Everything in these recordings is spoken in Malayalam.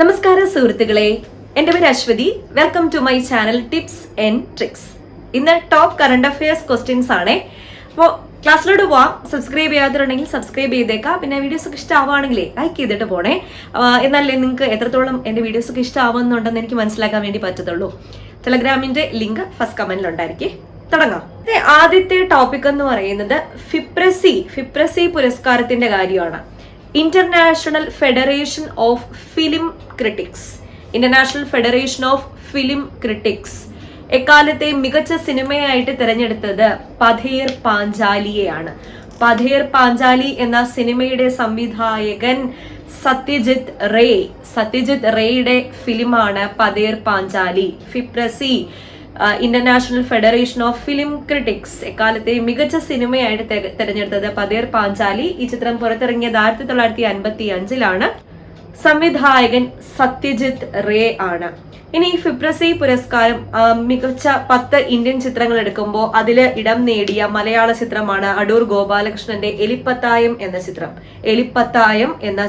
നമസ്കാരം സുഹൃത്തുക്കളെ, എൻ്റെ പേര് Aswathy. Welcome to my channel tips and tricks. ഇന്ന് ടോപ്പ് കറണ്ട് അഫയേഴ്സ് ക്വസ്റ്റ്യൻസ് ആണേ. അപ്പോൾ ക്ലാസ്സിലോട്ട് പോവാം. സബ്സ്ക്രൈബ് ചെയ്യാത്തതുണ്ടെങ്കിൽ സബ്സ്ക്രൈബ് ചെയ്തേക്കാം. പിന്നെ വീഡിയോസ് ഒക്കെ ഇഷ്ടമാവുകയാണെങ്കിലേ ലൈക്ക് ചെയ്തിട്ട് പോണേ. എന്നാലേ നിങ്ങൾക്ക് എത്രത്തോളം എൻ്റെ വീഡിയോസ് ഒക്കെ ഇഷ്ടമാവുന്നുണ്ടെന്ന് എനിക്ക് മനസ്സിലാക്കാൻ വേണ്ടി പറ്റത്തുള്ളൂ. ടെലഗ്രാമിന്റെ ലിങ്ക് ഫസ്റ്റ് കമന്റിലുണ്ടായിരിക്കും. തുടങ്ങാം. ആദ്യത്തെ ടോപ്പിക് എന്ന് പറയുന്നത് ഫിപ്രസി പുരസ്കാരത്തിന്റെ കാര്യമാണ്. International federation of film critics എക്കാലത്തെ മികച്ച സിനിമയായിട്ട് തിരഞ്ഞെടുത്തത് പഥേർ പാഞ്ചാലിയെയാണ്. പഥേർ പാഞ്ചാലി എന്ന സിനിമയുടെ സംവിധായകൻ സത്യജിത് റേയുടെ ഫിലിമാണ് Pather Panchali. FIPRESCI international federation of film critics എക്കാലത്തെ മികച്ച സിനിമയായിട്ട് തെരഞ്ഞെടുത്തത് പഥേർ പാഞ്ചാലി. ഈ ചിത്രം പുറത്തിറങ്ങിയത് 1955-ലാണ്. സംവിധായകൻ സത്യജിത് റേ ആണ്. ഇനി ഫിപ്രസി പുരസ്കാരം മികച്ച 10 ഇന്ത്യൻ ചിത്രങ്ങൾ എടുക്കുമ്പോൾ അതിൽ ഇടം നേടിയ മലയാള ചിത്രമാണ് അടൂർ ഗോപാലകൃഷ്ണന്റെ എലിപ്പത്തായം എന്ന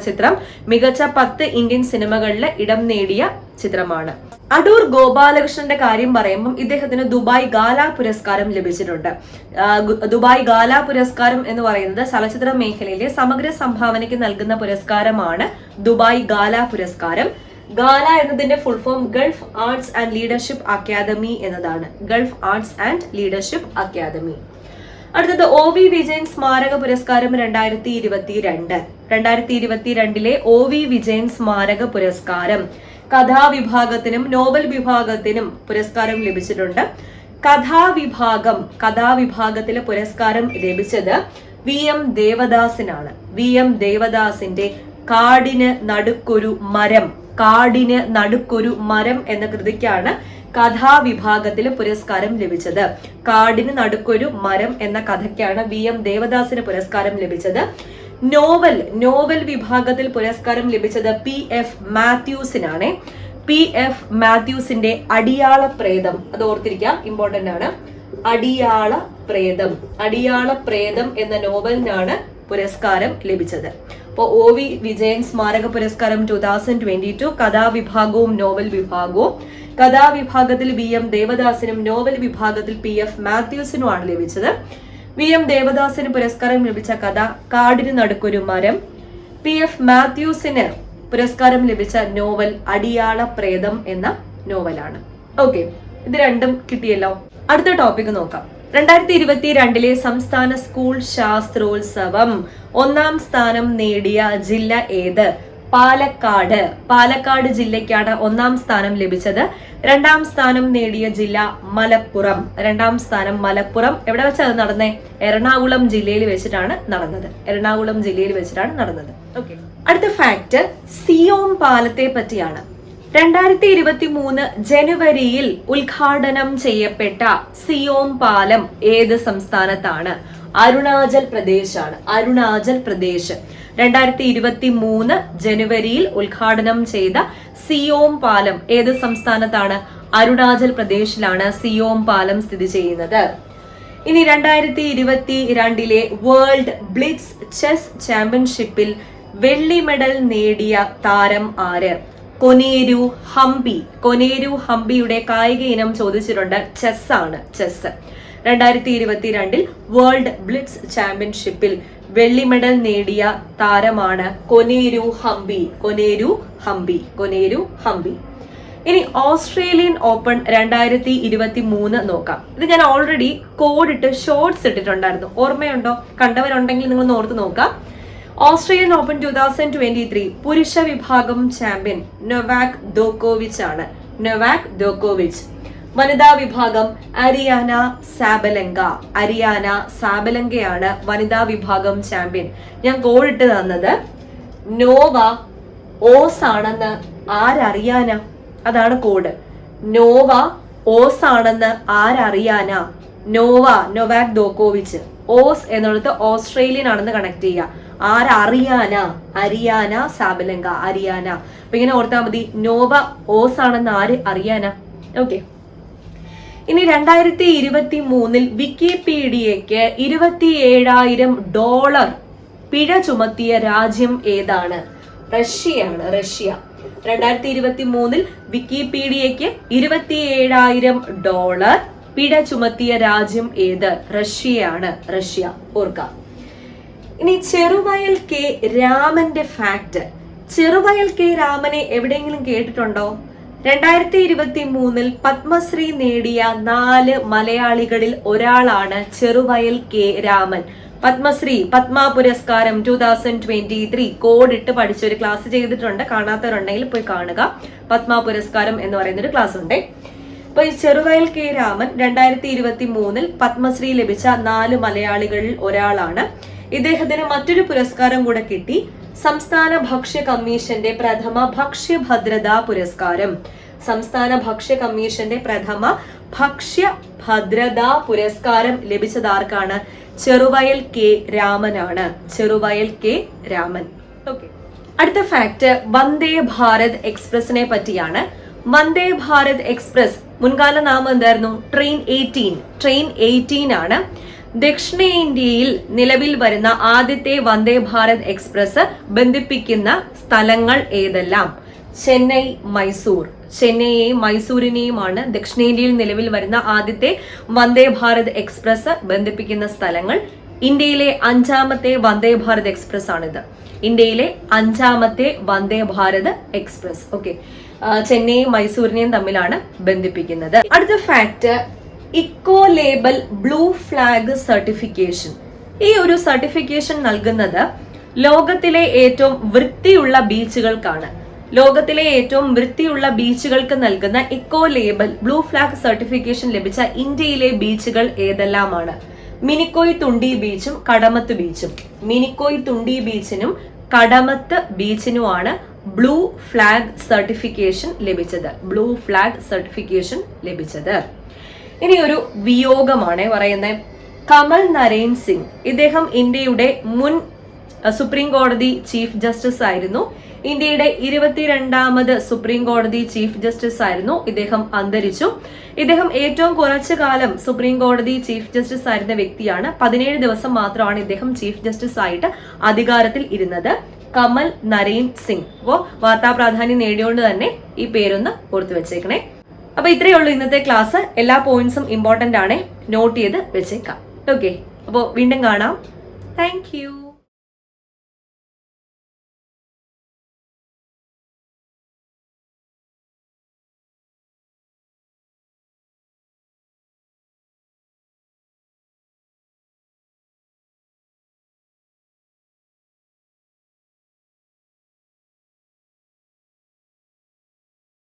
ചിത്രം മികച്ച 10 ഇന്ത്യൻ സിനിമകളിൽ ഇടം നേടിയ ചിത്രമാണ്. അടൂർ ഗോപാലകൃഷ്ണന്റെ കാര്യം പറയുമ്പോൾ ഇദ്ദേഹത്തിന് ദുബായ് ഗാല പുരസ്കാരം ലഭിച്ചിട്ടുണ്ട്. ദുബായ് ഗാല പുരസ്കാരം എന്ന് പറയുന്നത് ചലച്ചിത്ര മേഖലയിലെ സമഗ്ര സംഭാവനയ്ക്ക് നൽകുന്ന പുരസ്കാരമാണ് ദുബായ് ഗാല പുരസ്കാരം. ഗാല എന്നതിന്റെ full form Gulf arts and leadership academy എന്നതാണ്. Gulf arts and leadership academy. അടുത്തത് OV വിജയൻ സ്മാരക പുരസ്കാരം 2022 OV വിജയൻ സ്മാരക പുരസ്കാരം കഥാവിഭാഗത്തിനും നോവൽ വിഭാഗത്തിനും പുരസ്കാരം ലഭിച്ചിട്ടുണ്ട്. കഥാവിഭാഗത്തിലെ പുരസ്കാരം ലഭിച്ചത് VM ദേവദാസിനാണ്. VM ദേവദാസിന്റെ കാടിന് നടുക്കൊരു മരം എന്ന കൃതിക്കാണ് കഥാവിഭാഗത്തിലെ പുരസ്കാരം ലഭിച്ചത്. കാടിന് നടുക്കൊരു മരം എന്ന കഥയ്ക്കാണ് VM ദേവദാസിന് പുരസ്കാരം ലഭിച്ചത്. നോവൽ വിഭാഗത്തിൽ പുരസ്കാരം ലഭിച്ചത് PF മാത്യൂസിനാണ്. PF മാത്യൂസിന്റെ അടിയാള പ്രേതം, അത് ഓർത്തിരിക്കാം, ഇമ്പോർട്ടന്റ് ആണ്. അടിയാള പ്രേതം എന്ന നോവലിനാണ് പുരസ്കാരം ലഭിച്ചത്. അപ്പോൾ OV വിജയൻ സ്മാരക പുരസ്കാരം 2022 കഥാവിഭാഗവും നോവൽ വിഭാഗവും. കഥാവിഭാഗത്തിൽ VM ദേവദാസിനും നോവൽ വിഭാഗത്തിൽ PF മാത്യൂസിനുമാണ് ലഭിച്ചത്. VM ദേവദാസിന് പുരസ്കാരം ലഭിച്ച കഥ കാടിന് നടുക്കൊരു മരം. PF മാത്യൂസിന് പുരസ്കാരം ലഭിച്ച നോവൽ അടിയാള പ്രേതം എന്ന നോവലാണ്. ഓക്കെ, ഇത് രണ്ടും കിട്ടിയല്ലോ. അടുത്ത ടോപ്പിക് നോക്കാം. 2022 സംസ്ഥാന സ്കൂൾ ശാസ്ത്രോത്സവം 1ാം സ്ഥാനം നേടിയ ജില്ല ഏത്? പാലക്കാട് ജില്ലയ്ക്കാണ് 1ാം സ്ഥാനം ലഭിച്ചത്. 2ാം സ്ഥാനം നേടിയ ജില്ല മലപ്പുറം. എവിടെ വെച്ചാണ് നടന്നേ? എറണാകുളം ജില്ലയിൽ വെച്ചിട്ടാണ് നടന്നത്. ഓക്കെ, അടുത്ത ഫാക്ട് സിയോം പാലത്തെ പറ്റിയാണ്. 2023 ജനുവരിയിൽ ഉദ്ഘാടനം ചെയ്യപ്പെട്ട സിയോം പാലം ഏത് സംസ്ഥാനത്താണ്? അരുണാചൽ പ്രദേശ്. 2023 ജനുവരിയിൽ ഉദ്ഘാടനം ചെയ്ത സിയോം പാലം ഏത് സംസ്ഥാനത്താണ്? അരുണാചൽ പ്രദേശിലാണ് സിയോം പാലം സ്ഥിതി ചെയ്യുന്നത്. ഇനി 2022 വേൾഡ് ബ്ലിറ്റ്സ് ചെസ് ചാമ്പ്യൻഷിപ്പിൽ വെള്ളി മെഡൽ നേടിയ താരം ആര്? കൊനേരു ഹംപിയുടെ കായിക ഇനം ചോദിച്ചിട്ടുണ്ട്. ചെസ്. 2022 വേൾഡ് ബ്ലിറ്റ്സ് ചാമ്പ്യൻഷിപ്പിൽ വെള്ളി മെഡൽ നേടിയ താരമാണ് കൊനേരു ഹംപി. ഇനി ഓസ്ട്രേലിയൻ ഓപ്പൺ 2023 നോക്കാം. ഇത് ഞാൻ ഓൾറെഡി കോഡിട്ട് ഷോർട്സ് ഇട്ടിട്ടുണ്ടായിരുന്നു, ഓർമ്മയുണ്ടോ? കണ്ടവരുണ്ടെങ്കിൽ നിങ്ങൾ ഓർത്ത് നോക്കാം. ഓസ്ട്രേലിയൻ ഓപ്പൺ 2023 പുരുഷ വിഭാഗം ചാമ്പ്യൻ നൊവാക് ദോക്കോവിച്ച്. വനിതാ വിഭാഗം അരിയാന സാബലങ്കയാണ് വനിതാ വിഭാഗം ചാമ്പ്യൻ. ഞാൻ കോഡിട്ട് തന്നത് നോവ ഓസ് ആണെന്ന് ആരറിയാനാ? അതാണ് കോഡ്. നോവ ഓസ് ആണെന്ന് ആരറിയാനാ? നൊവാക് ദോക്കോവിച്ച്. ഓസ് എന്നുള്ളത് ഓസ്ട്രേലിയൻ ആണെന്ന് കണക്ട് ചെയ്യുക. അരിയാന സാബലങ്ക. അപ്പൊ ഇങ്ങനെ ഓർത്താൽ മതി. നോവ ഓസ് ആണെന്ന് ആര് അറിയാനാ? ഓക്കെ, ഇനി 2023 വിക്കിപീഡിയയ്ക്ക് $27,000 പിഴ ചുമത്തിയ രാജ്യം ഏതാണ്? റഷ്യയാണ്. റഷ്യ 2023 വിക്കിപീഡിയയ്ക്ക് $27,000 പിഴ ചുമത്തിയ രാജ്യം ഏത്? റഷ്യയാണ്. റഷ്യ ഓർക്കാം. ഇനി ചെറുവയൽ കെ രാമന്റെ ഫാക്ട്. ചെറുവയൽ കെ രാമനെ എവിടെയെങ്കിലും കേട്ടിട്ടുണ്ടോ? 2023 പത്മശ്രീ നേടിയ 4 മലയാളികളിൽ ഒരാളാണ് ചെറുവയൽ കെ രാമൻ. പത്മശ്രീ, പത്മ പുരസ്കാരം 2023 കോഡ് ഇട്ട് പഠിച്ചൊരു ക്ലാസ് ചെയ്തിട്ടുണ്ട്. കാണാത്തവരുണ്ടെങ്കിൽ പോയി കാണുക. പത്മ പുരസ്കാരം എന്ന് പറയുന്നൊരു ക്ലാസ് ഉണ്ട്. അപ്പൊ ഈ ചെറുവയൽ കെ രാമൻ 2023 പത്മശ്രീ ലഭിച്ച 4 മലയാളികളിൽ ഒരാളാണ്. ഇദ്ദേഹത്തിന് മറ്റൊരു പുരസ്കാരം കൂടെ കിട്ടി. സംസ്ഥാന ഭക്ഷ്യ കമ്മീഷന്റെ പ്രഥമ ഭക്ഷ്യ ഭദ്രതാ പുരസ്കാരം. സംസ്ഥാന ഭക്ഷ്യ കമ്മീഷന്റെ പ്രഥമ ഭക്ഷ്യ ഭദ്രതാ പുരസ്കാരം ലഭിച്ചത് ആർക്കാണ്? ചെറുവയൽ കെ രാമനാണ്. ചെറുവയൽ കെ രാമൻ. ഓക്കെ, അടുത്ത ഫാക്ട് വന്ദേ ഭാരത് എക്സ്പ്രസിനെ പറ്റിയാണ്. വന്ദേ ഭാരത് എക്സ്പ്രസ് മുൻകാല നാമം എന്തായിരുന്നു? ട്രെയിൻ 18. ട്രെയിൻ 18 ആണ്. ദക്ഷിണേന്ത്യയിൽ നിലവിൽ വരുന്ന ആദ്യത്തെ വന്ദേ ഭാരത് എക്സ്പ്രസ് ബന്ധിപ്പിക്കുന്ന സ്ഥലങ്ങൾ ഏതെല്ലാം? ചെന്നൈ, മൈസൂർ. ചെന്നൈയെയും മൈസൂരിനെയുമാണ് ദക്ഷിണേന്ത്യയിൽ നിലവിൽ വരുന്ന ആദ്യത്തെ വന്ദേ ഭാരത് എക്സ്പ്രസ് ബന്ധിപ്പിക്കുന്ന സ്ഥലങ്ങൾ. ഇന്ത്യയിലെ 5ാമത്തെ വന്ദേ ഭാരത് എക്സ്പ്രസ് ആണിത്. ഇന്ത്യയിലെ 5ാമത്തെ വന്ദേ ഭാരത് എക്സ്പ്രസ്. ഓക്കെ, ചെന്നൈയും മൈസൂരിനെയും തമ്മിലാണ് ബന്ധിപ്പിക്കുന്നത്. അടുത്ത fact eco label blue flag certification. ഈ ഒരു സർട്ടിഫിക്കേഷൻ നൽകുന്നത് ലോകത്തിലെ ഏറ്റവും വൃത്തിയുള്ള ബീച്ചുകൾക്കാണ്. ലോകത്തിലെ ഏറ്റവും വൃത്തിയുള്ള ബീച്ചുകൾക്ക് നൽകുന്ന eco label blue flag certification ലഭിച്ച ഇന്ത്യയിലെ ബീച്ചുകൾ ഏതെല്ലാമാണ്? മിനിക്കോയ് തുണ്ടി ബീച്ചും കടമത്ത് ബീച്ചും. Minicoy തുണ്ടി ബീച്ചിനും Kadmat ബീച്ചിനുമാണ് blue flag certification ലഭിച്ചത്. ബ്ലൂ ഫ്ലാഗ് സർട്ടിഫിക്കേഷൻ ലഭിച്ചത്. ഇനി ഒരു വിയോഗമാണ് പറയുന്നത്. കമൽ നരേൻ സിംഗ്. ഇദ്ദേഹം ഇന്ത്യയുടെ മുൻ സുപ്രീം കോടതി ചീഫ് ജസ്റ്റിസ് ആയിരുന്നു. ഇന്ത്യയുടെ 22ാമത് സുപ്രീം കോടതി ചീഫ് ജസ്റ്റിസ് ആയിരുന്നു. ഇദ്ദേഹം അന്തരിച്ചു. ഇദ്ദേഹം ഏറ്റവും കുറച്ചു കാലം സുപ്രീം കോടതി ചീഫ് ജസ്റ്റിസ് ആയിരുന്ന വ്യക്തിയാണ്. 17 ദിവസം മാത്രമാണ് ഇദ്ദേഹം ചീഫ് ജസ്റ്റിസ് ആയിട്ട് അധികാരത്തിൽ ഇരുന്നത്. കമൽ നരേൻ സിംഗ്. അപ്പോ വാർത്താ പ്രാധാന്യം നേടിയോണ്ട് തന്നെ ഈ പേരൊന്ന് ഓർത്തു വെച്ചേക്കണേ. അപ്പൊ ഇത്രയേ ഉള്ളൂ ഇന്നത്തെ ക്ലാസ്. എല്ലാ പോയിന്റ്സും ഇമ്പോർട്ടന്റ് ആണ്, നോട്ട് ചെയ്ത് വെച്ചേക്കാം. ഓക്കെ, അപ്പോ വീണ്ടും കാണാം. Thank you.